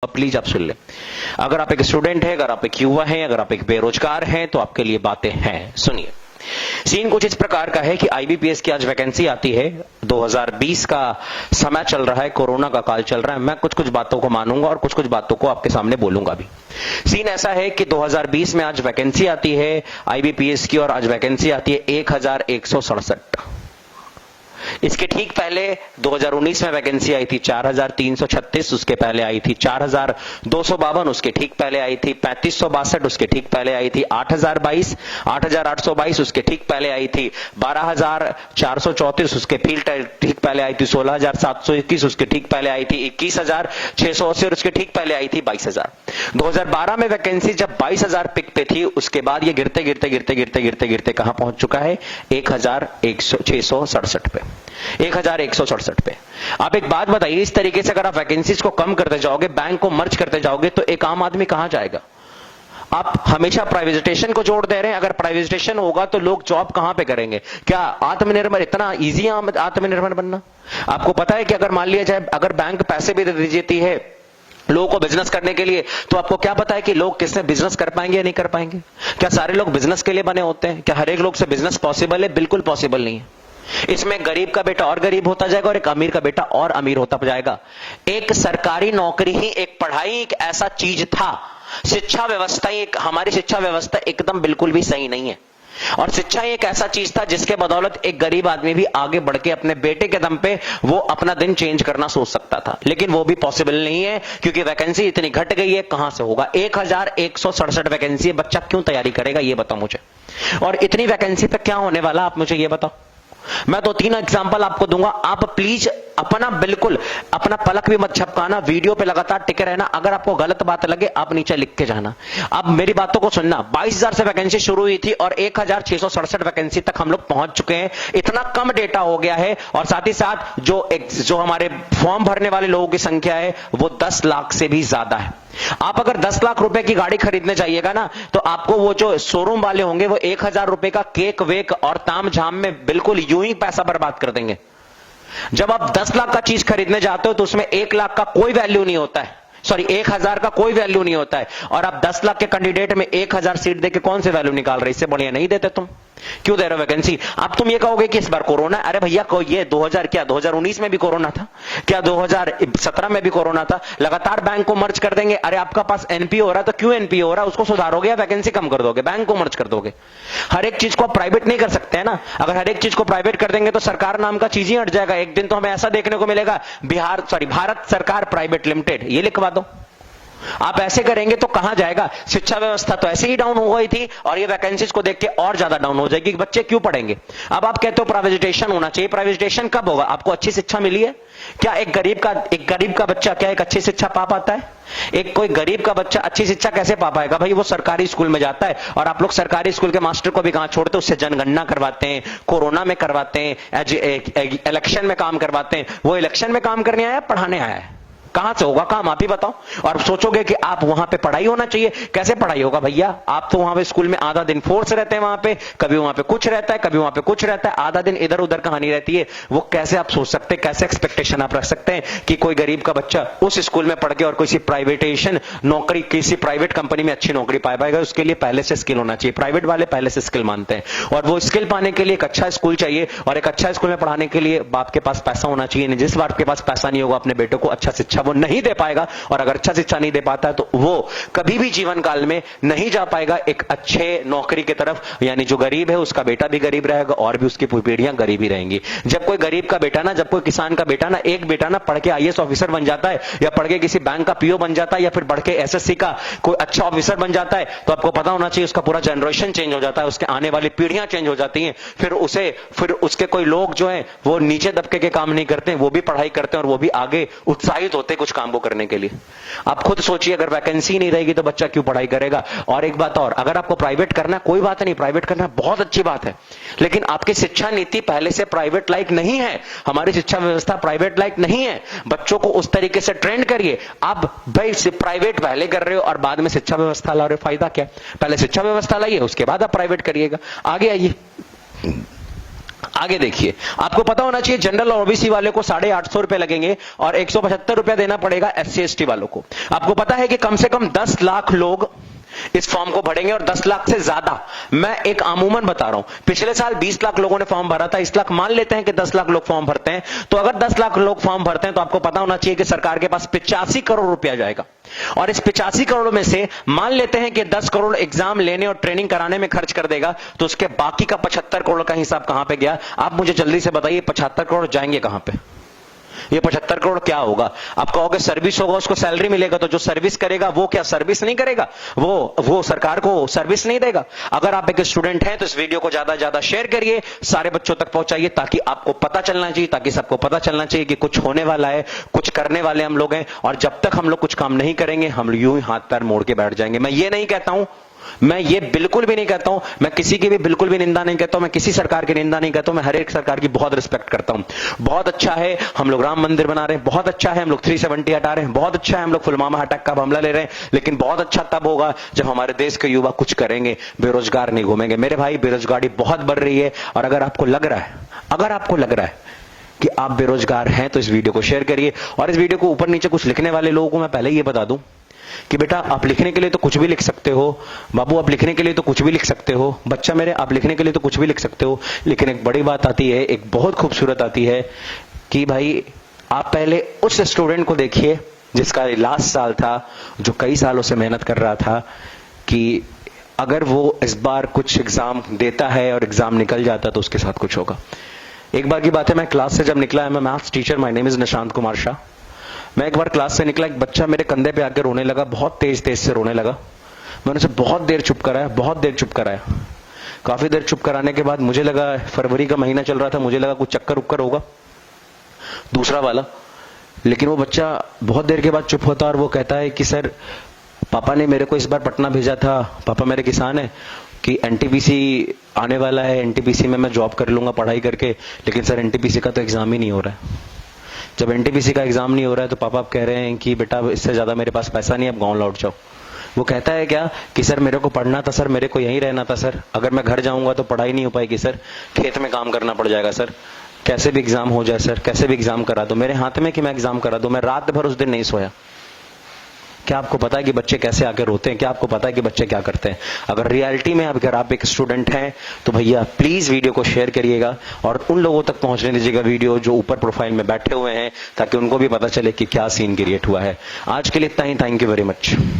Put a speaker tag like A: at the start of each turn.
A: Please आप सुन ले। अगर आप एक स्टूडेंट है, अगर आप एक युवा है, अगर आप एक बेरोजगार हैं, तो आपके लिए बातें हैं। सुनिए, सीन कुछ इस प्रकार का है कि आईबीपीएस की आज वैकेंसी आती है। 2020 का समय चल रहा है, कोरोना का काल चल रहा है। मैं कुछ कुछ बातों को मानूंगा और कुछ कुछ बातों को आपके सामने बोलूंगा भी। सीन ऐसा है कि 2020 में आज वैकेंसी आती है आईबीपीएस की, और आज वैकेंसी आती है 1167। इसके ठीक पहले 2019 में वैकेंसी आई थी 4336, उसके पहले आई थी 4252, उसके ठीक पहले आई थी 3562, उसके ठीक पहले आई थी 8022, 8822, उसके ठीक पहले आई थी 12434, उसके ठीक पहले आई थी 16721, उसके ठीक पहले आई थी 21680 और उसके ठीक पहले आई थी 22000। 2012 में वैकेंसी जब 22000 पिक पे थी, उसके बाद ये गिरते गिरते गिरते गिरते गिरते गिरते कहां पहुंच चुका है? 1667 पे, 1167 पे। आप एक बात बताइए, इस तरीके से अगर आप वैकेंसीज को कम करते जाओगे, बैंक को मर्ज करते जाओगे, तो एक आम आदमी कहां जाएगा? आप हमेशा प्राइवेटाइजेशन को जोड़ दे रहे हैं। अगर प्राइवेटाइजेशन होगा तो लोग जॉब कहां पे करेंगे? क्या आत्मनिर्भर इतना इजी है आत्मनिर्भर बनना? आपको पता है कि अगर मान लिया जाए, अगर बैंक पैसे भी दे देती है लोगों को बिजनेस करने के लिए, तो आपको क्या पता है कि लोग किससे बिजनेस कर पाएंगे या नहीं कर पाएंगे? क्या सारे लोग बिजनेस के लिए बने होते हैं? क्या हर एक लोग से बिजनेस पॉसिबल है? बिल्कुल पॉसिबल नहीं है। इसमें गरीब का बेटा और गरीब होता जाएगा और एक अमीर का बेटा और अमीर होता जाएगा। एक सरकारी नौकरी ही, एक पढ़ाई एक ऐसा चीज था। शिक्षा व्यवस्था ही हमारी शिक्षा व्यवस्था एकदम बिल्कुल भी सही नहीं है। और शिक्षा ही एक ऐसा चीज था जिसके बदौलत एक गरीब आदमी भी आगे बढ़ के अपने बेटे के दम पे वो अपना दिन चेंज करना सोच सकता था। लेकिन वो भी पॉसिबल नहीं है, क्योंकि वैकेंसी इतनी घट गई है। कहां से होगा? 1167 वैकेंसी है। बच्चा क्यों तैयारी करेगा ये बताओ मुझे। और इतनी वैकेंसी पे क्या होने वाला आप मुझे ये बताओ। मैं तो 3 एग्जांपल आपको दूंगा। आप प्लीज बिल्कुल अपना पलक भी मत झपकाना, वीडियो पे लगातार टिके रहना। अगर आपको गलत बात लगे आप नीचे लिख के जाना। अब मेरी बातों को सुनना। 22000 से वैकेंसी शुरू हुई थी और 1667 वैकेंसी तक हम लोग पहुंच चुके हैं। इतना कम डेटा हो गया है। और साथ ही साथ जो हमारे फॉर्म भरने वाले लोगों की संख्या है वो 10 लाख से भी ज्यादा है। आप अगर 10 लाख रुपए की गाड़ी खरीदने जाइएगा ना, तो आपको वो जो शोरूम वाले होंगे वो 1000 रुपए का केक वेक और ताम झाम में बिल्कुल यूं ही पैसा बर्बाद कर देंगे। जब आप 10 लाख का चीज खरीदने जाते हो तो उसमें 1 लाख का कोई वैल्यू नहीं होता है। सॉरी, 1000 का कोई वैल्यू नहीं होता है। और आप 10 लाख के कैंडिडेट में 1000 सीट देके कौन से वैल्यू निकाल रहे? इससे बढ़िया नहीं देते तुम। क्यों दे रहे हो वैकेंसी? अब तुम ये कहोगे कि इस बार कोरोना। अरे भैया, ये 2019 में भी कोरोना था क्या? 2017 में भी कोरोना था। लगातार बैंक को मर्ज कर देंगे। अरे आपका पास एनपीओ हो रहा है तो क्यों एनपीओ हो रहा है उसको सुधारोगे या वैकेंसी कम कर दोगे? बैंक को मर्ज कर दोगे। हर एक चीज को आप प्राइवेट नहीं कर सकते हैं ना। अगर हर एक चीज को प्राइवेट कर देंगे तो सरकार नाम का चीज ही हट जाएगा। एक दिन तो हमें ऐसा देखने को मिलेगा, भारत सरकार प्राइवेट लिमिटेड, ये लिखवा दो। आप ऐसे करेंगे तो कहां जाएगा? शिक्षा व्यवस्था तो ऐसे ही डाउन हो गई थी और ये वैकेंसीज को देख के और ज्यादा डाउन हो जाएगी। बच्चे क्यों पढ़ेंगे? अब आप कहते हो प्राइवेटाइजेशन होना चाहिए। प्राइवेटाइजेशन कब होगा? आपको अच्छी शिक्षा मिली है क्या? एक गरीब का बच्चा क्या एक अच्छी शिक्षा पा पाता है? कोई गरीब का बच्चा अच्छी शिक्षा कैसे पा पाएगा? भाई वो सरकारी स्कूल में जाता है। और आप लोग सरकारी स्कूल के मास्टर को भी कहां छोड़ते? उससे जनगणना करवाते हैं, कोरोना में करवाते हैं, इलेक्शन में काम करवाते हैं। वो इलेक्शन में काम करने आया, पढ़ाने आया है? कहां से होगा काम? आप ही बताओ। और सोचोगे कि आप वहां पे पढ़ाई होना चाहिए। कैसे पढ़ाई होगा भैया? आप तो वहां पे स्कूल में आधा दिन फोर्स रहते हैं, वहां पे कभी वहां पे कुछ रहता है, कभी वहां पे कुछ रहता है। आधा दिन इधर उधर कहानी रहती है। वो कैसे आप सोच सकते हैं? कैसे एक्सपेक्टेशन आप रख सकते हैं कि कोई गरीब का बच्चा उस स्कूल में पढ़ के और किसी प्राइवेटाइजेशन नौकरी, किसी प्राइवेट कंपनी में अच्छी नौकरी पा पाएगा? उसके लिए पहले से स्किल होना चाहिए। प्राइवेट वाले पहले से स्किल मानते हैं, और वो स्किल पाने के लिए एक अच्छा स्कूल चाहिए। और एक अच्छा स्कूल में पढ़ाने के लिए बाप के पास पैसा होना चाहिए। जिस बाप के पास पैसा नहीं होगा अपने बेटों को अच्छा शिक्षा वो नहीं दे पाएगा। और अगर अच्छा शिक्षा नहीं दे पाता है तो वो कभी भी जीवन काल में नहीं जा पाएगा एक अच्छे नौकरी की तरफ। यानी जो गरीब है उसका बेटा भी गरीब रहेगा और भी उसकी पीढ़ियां गरीब ही रहेंगी। जब कोई गरीब का बेटा ना, जब कोई किसान का बेटा ना, एक बेटा ना पढ़ के आईएएस ऑफिसर बन जाता है, या पढ़ के किसी बैंक का पीओ बन जाता है, या फिर पढ़ के एसएससी का कोई अच्छा ऑफिसर बन जाता है, तो आपको पता होना चाहिए उसका पूरा जनरेशन चेंज हो जाता है। उसके आने वाली पीढ़ियां चेंज हो जाती हैं। फिर उसके कोई लोग जो है वो नीचे दबके के काम नहीं करते, वो भी पढ़ाई करते हैं और वो भी आगे उत्साहित होते कुछ काम को करने के लिए। आप खुद सोचिए, अगर वैकेंसी नहीं रहेगी तो बच्चा क्यों पढ़ाई करेगा? और एक बात और, अगर आपको प्राइवेट करना है कोई बात नहीं, प्राइवेट करना बहुत अच्छी बात है, लेकिन आपकी शिक्षा नीति पहले से प्राइवेट लाइक नहीं है। हमारी शिक्षा व्यवस्था प्राइवेट लाइक नहीं है। बच्चों को उस तरीके से ट्रेंड करिए। आप भाई प्राइवेट पहले कर रहे हो और बाद में शिक्षा व्यवस्था ला रहे हो, फायदा क्या? पहले शिक्षा व्यवस्था लाइए, उसके बाद आप प्राइवेट करिएगा। आगे आइए। आगे देखिए, आपको पता होना चाहिए जनरल और ओबीसी वाले को 850 रुपए लगेंगे और 175 रुपया देना पड़ेगा एससी एसटी वालों को। आपको पता है कि कम से कम 10 लाख लोग इस फॉर्म को भरेंगे और 10 लाख से ज्यादा, मैं एक आमूमन बता रहा हूं, पिछले साल 20 लाख लोगों ने फॉर्म भरा था, इस लाख मान लेते हैं कि 10 लाख लोग फॉर्म भरते हैं, तो अगर 10 लाख लोग फॉर्म भरते हैं तो आपको पता होना चाहिए कि सरकार के पास 85 करोड़ रुपया जाएगा। और इस 85 करोड़ में से मान लेते हैं कि 10 करोड़ एग्जाम लेने और ट्रेनिंग कराने में खर्च कर देगा, तो उसके बाकी का 75 करोड़ का हिसाब कहां पे गया? आप मुझे जल्दी से बताइए, 75 करोड़ जाएंगे कहां पे? ये 75 करोड़ क्या होगा? आप कहोगे सर्विस होगा, उसको सैलरी मिलेगा, तो जो सर्विस करेगा वो क्या सर्विस नहीं करेगा? वो सरकार को सर्विस नहीं देगा। अगर आप एक स्टूडेंट हैं तो इस वीडियो को ज्यादा से ज्यादा शेयर करिए, सारे बच्चों तक पहुंचाइए, ताकि आपको पता चलना चाहिए, ताकि सबको पता चलना चाहिए कि कुछ होने वाला है, कुछ करने वाले हम लोग हैं। और जब तक हम लोग कुछ काम नहीं करेंगे, हम यूं ही हाथ पैर मोड़ के बैठ जाएंगे। मैं ये नहीं कहता हूं, मैं ये बिल्कुल भी नहीं कहता हूं, मैं किसी की भी बिल्कुल भी निंदा नहीं करता हूं, मैं किसी सरकार की निंदा नहीं करता हूं, मैं हर एक सरकार की बहुत रिस्पेक्ट करता हूं। बहुत अच्छा है हम लोग राम मंदिर बना रहे हैं, बहुत अच्छा है हम लोग 370 हटा रहे हैं, बहुत अच्छा है हम लोग पुलवामा अटैक का हमला ले रहे हैं, लेकिन बहुत अच्छा तब होगा जब हमारे देश के युवा कुछ करेंगे, बेरोजगार नहीं घूमेंगे। मेरे भाई, बेरोजगारी बहुत बढ़ रही है, और अगर आपको लग रहा है कि आप बेरोजगार हैं तो इस वीडियो को शेयर करिए। और इस वीडियो को ऊपर नीचे कुछ लिखने वाले लोगों को मैं पहले ये बता दूं कि बेटा, आप लिखने के लिए तो कुछ भी लिख सकते हो, बाबू आप लिखने के लिए तो कुछ भी लिख सकते हो, बच्चा मेरे आप लिखने के लिए तो कुछ भी लिख सकते हो, लेकिन एक बड़ी बात आती है, एक बहुत खूबसूरत आती है कि भाई आप पहले उस स्टूडेंट को देखिए जिसका लास्ट साल था, जो कई सालों से मेहनत कर रहा था, कि अगर वो इस बार कुछ एग्जाम देता है और एग्जाम निकल जाता तो उसके साथ कुछ होगा। एक बार की बात है, मैं क्लास से जब निकला है, मैं maths teacher, my name is Nishant Kumar Shah. मैं एक बार क्लास से निकला, एक बच्चा मेरे कंधे पे आकर रोने लगा, बहुत तेज तेज से रोने लगा। मैंने उसे बहुत देर चुप कराया। काफी देर चुप कराने के बाद मुझे लगा, फरवरी का महीना चल रहा था, मुझे लगा कुछ चक्कर उक्कर होगा दूसरा वाला। लेकिन वो बच्चा बहुत देर के बाद चुप होता और वो कहता है कि सर, पापा ने मेरे को इस बार पटना भेजा था, पापा मेरे किसान है, कि एनटीपीसी आने वाला है, एनटीपीसी में मैं जॉब कर लूंगा पढ़ाई करके, लेकिन सर एनटीपीसी का तो एग्जाम ही नहीं हो रहा है। जब एनटीपीसी का एग्जाम नहीं हो रहा है तो पापा आप कह रहे हैं कि बेटा इससे ज्यादा मेरे पास पैसा नहीं, अब गांव लौट जाओ। वो कहता है क्या कि सर मेरे को पढ़ना था सर, मेरे को यहीं रहना था सर, अगर मैं घर जाऊंगा तो पढ़ाई नहीं हो पाएगी सर, खेत में काम करना पड़ जाएगा सर, कैसे भी एग्जाम हो जाए सर, कैसे भी एग्जाम करा दो, मेरे हाथ में कि मैं एग्जाम करा दूं। मैं रात भर उस दिन नहीं सोया। क्या आपको पता है कि बच्चे कैसे आके रोते हैं? क्या आपको पता है कि बच्चे क्या करते हैं? अगर रियलिटी में अगर आप एक स्टूडेंट हैं तो भैया प्लीज वीडियो को शेयर करिएगा और उन लोगों तक पहुंचने दीजिएगा वीडियो जो ऊपर प्रोफाइल में बैठे हुए हैं, ताकि उनको भी पता चले कि क्या सीन क्रिएट हुआ है। आज के लिए इतना ही। Thank you very much.